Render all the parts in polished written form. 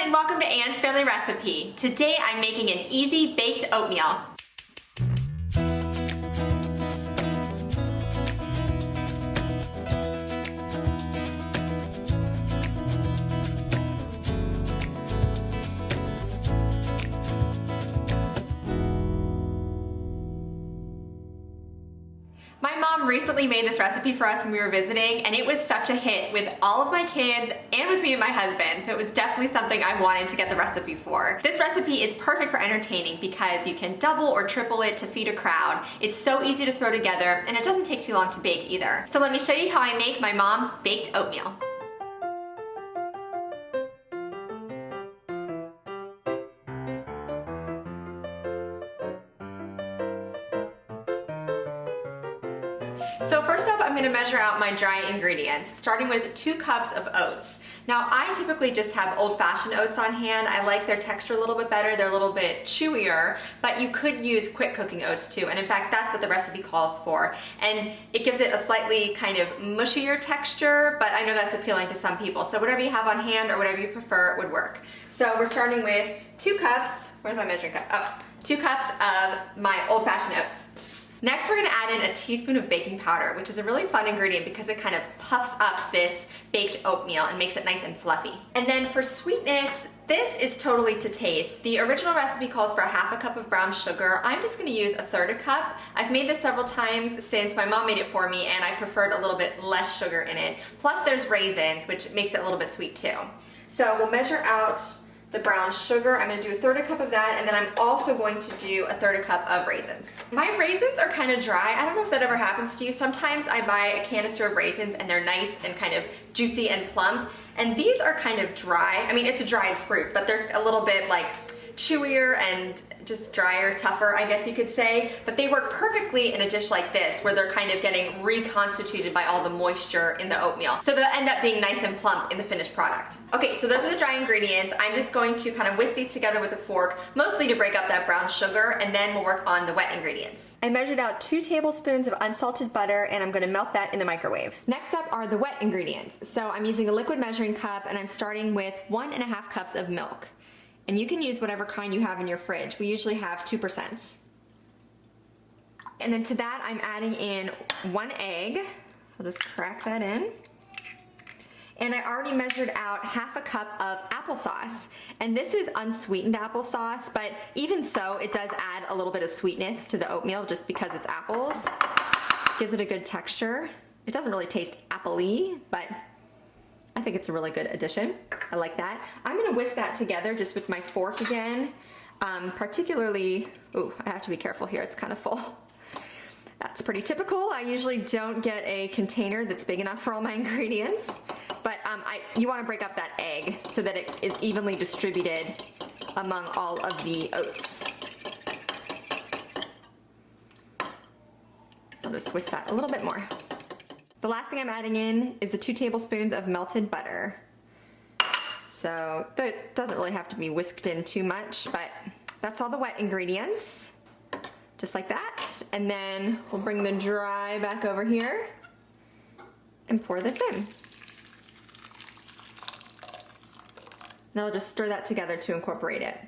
and welcome to Anne's Family Recipe. Today I'm making an easy baked oatmeal. My mom recently made this recipe for us when we were visiting, and it was such a hit with all of my kids and with me and my husband, so it was definitely something I wanted to get the recipe for. This recipe is perfect for entertaining because you can double or triple it to feed a crowd. It's so easy to throw together, and it doesn't take too long to bake either. So let me show you how I make my mom's baked oatmeal. So first up, I'm going to measure out my dry ingredients, starting with 2 cups of oats. Now I typically just have old-fashioned oats on hand. I like their texture a little bit better. They're a little bit chewier, but you could use quick cooking oats too. And in fact, that's what the recipe calls for. And it gives it a slightly kind of mushier texture, but I know that's appealing to some people. So whatever you have on hand or whatever you prefer would work. So we're starting with 2 cups, where's my measuring cup? Oh, 2 cups of my old-fashioned oats. Next, we're gonna add in a teaspoon of baking powder, which is a really fun ingredient because it kind of puffs up this baked oatmeal and makes it nice and fluffy. And then for sweetness, this is totally to taste. The original recipe calls for 1/2 cup of brown sugar. I'm just gonna use 1/3 cup. I've made this several times since my mom made it for me and I preferred a little bit less sugar in it. Plus there's raisins, which makes it a little bit sweet too. So we'll measure out the brown sugar. I'm going to do 1/3 cup of that, and then I'm also going to do 1/3 cup of raisins. My raisins are kind of dry. I don't know if that ever happens to you. Sometimes I buy a canister of raisins and they're nice and kind of juicy and plump, and these are kind of dry. I mean, it's a dried fruit, but they're a little bit like chewier and just drier, tougher, I guess you could say. But they work perfectly in a dish like this, where they're kind of getting reconstituted by all the moisture in the oatmeal. So they'll end up being nice and plump in the finished product. Okay, so those are the dry ingredients. I'm just going to kind of whisk these together with a fork, mostly to break up that brown sugar, and then we'll work on the wet ingredients. I measured out 2 tablespoons of unsalted butter, and I'm gonna melt that in the microwave. Next up are the wet ingredients. So I'm using a liquid measuring cup, and I'm starting with 1.5 cups of milk. And you can use whatever kind you have in your fridge. We usually have 2%. And then to that, I'm adding in 1 egg. I'll just crack that in. And I already measured out 1/2 cup of applesauce. And this is unsweetened applesauce, but even so, it does add a little bit of sweetness to the oatmeal just because it's apples. Gives it a good texture. It doesn't really taste apple-y, but I think it's a really good addition. I like that. I'm gonna whisk that together just with my fork again. Particularly, ooh, I have to be careful here, it's kind of full. That's pretty typical. I usually don't get a container that's big enough for all my ingredients, but you wanna break up that egg so that it is evenly distributed among all of the oats. I'll just whisk that a little bit more. The last thing I'm adding in is the 2 tablespoons of melted butter. So that doesn't really have to be whisked in too much, but that's all the wet ingredients, just like that. And then we'll bring the dry back over here and pour this in. Then I'll just stir that together to incorporate it.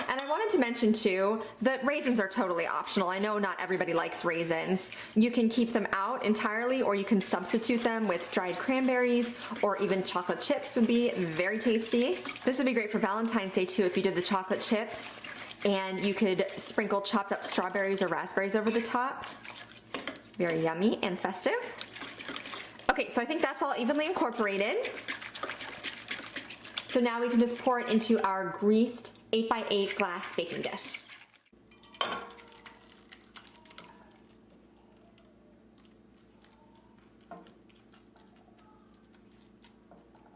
And I wanted to mention too that raisins are totally optional. I know not everybody likes raisins. You can keep them out entirely, or you can substitute them with dried cranberries, or even chocolate chips would be very tasty. This would be great for Valentine's Day too if you did the chocolate chips, and you could sprinkle chopped up strawberries or raspberries over the top. Very yummy and festive. Okay, so I think that's all evenly incorporated. So now we can just pour it into our greased 8x8 glass baking dish.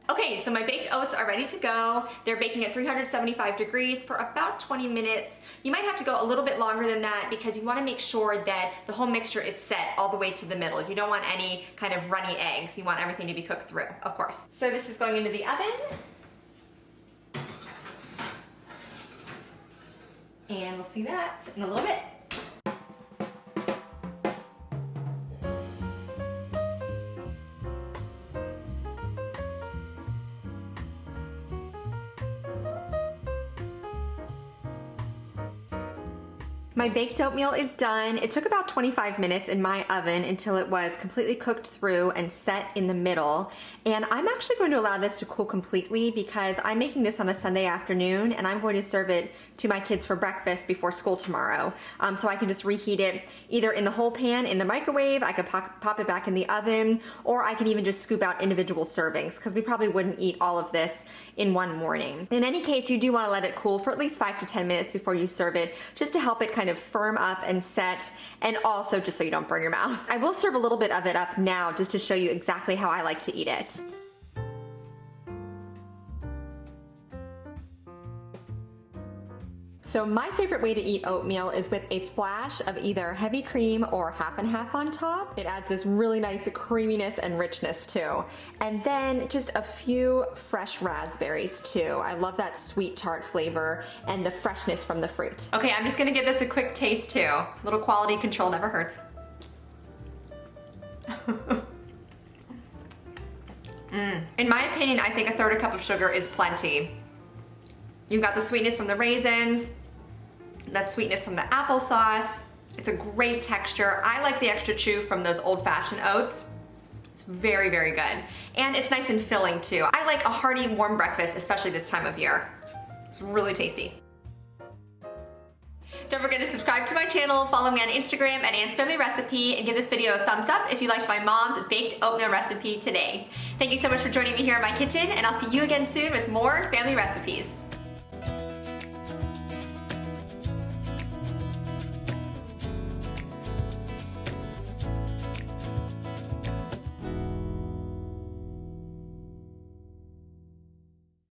Okay, so my baked oats are ready to go. They're baking at 375 degrees for about 20 minutes. You might have to go a little bit longer than that because you want to make sure that the whole mixture is set all the way to the middle. You don't want any kind of runny eggs. You want everything to be cooked through, of course. So this is going into the oven. And we'll see that in a little bit. My baked oatmeal is done. It took about 25 minutes in my oven until it was completely cooked through and set in the middle. And I'm actually going to allow this to cool completely because I'm making this on a Sunday afternoon and I'm going to serve it to my kids for breakfast before school tomorrow. So I can just reheat it either in the whole pan in the microwave, I could pop it back in the oven, or I can even just scoop out individual servings because we probably wouldn't eat all of this in one morning. In any case, you do want to let it cool for at least 5 to 10 minutes before you serve it, just to help it kind of firm up and set, and also just so you don't burn your mouth. I will serve a little bit of it up now just to show you exactly how I like to eat it. So my favorite way to eat oatmeal is with a splash of either heavy cream or half and half on top. It adds this really nice creaminess and richness too. And then just a few fresh raspberries too. I love that sweet tart flavor and the freshness from the fruit. Okay, I'm just gonna give this a quick taste too. A little quality control never hurts. In my opinion, I think a 1/3 cup of sugar is plenty. You've got the sweetness from the raisins, that sweetness from the applesauce. It's a great texture. I like the extra chew from those old-fashioned oats. It's very, very good. And it's nice and filling too. I like a hearty, warm breakfast, especially this time of year. It's really tasty. Don't forget to subscribe to my channel, follow me on Instagram at Ann's Family Recipe, and give this video a thumbs up if you liked my mom's baked oatmeal recipe today. Thank you so much for joining me here in my kitchen, and I'll see you again soon with more family recipes.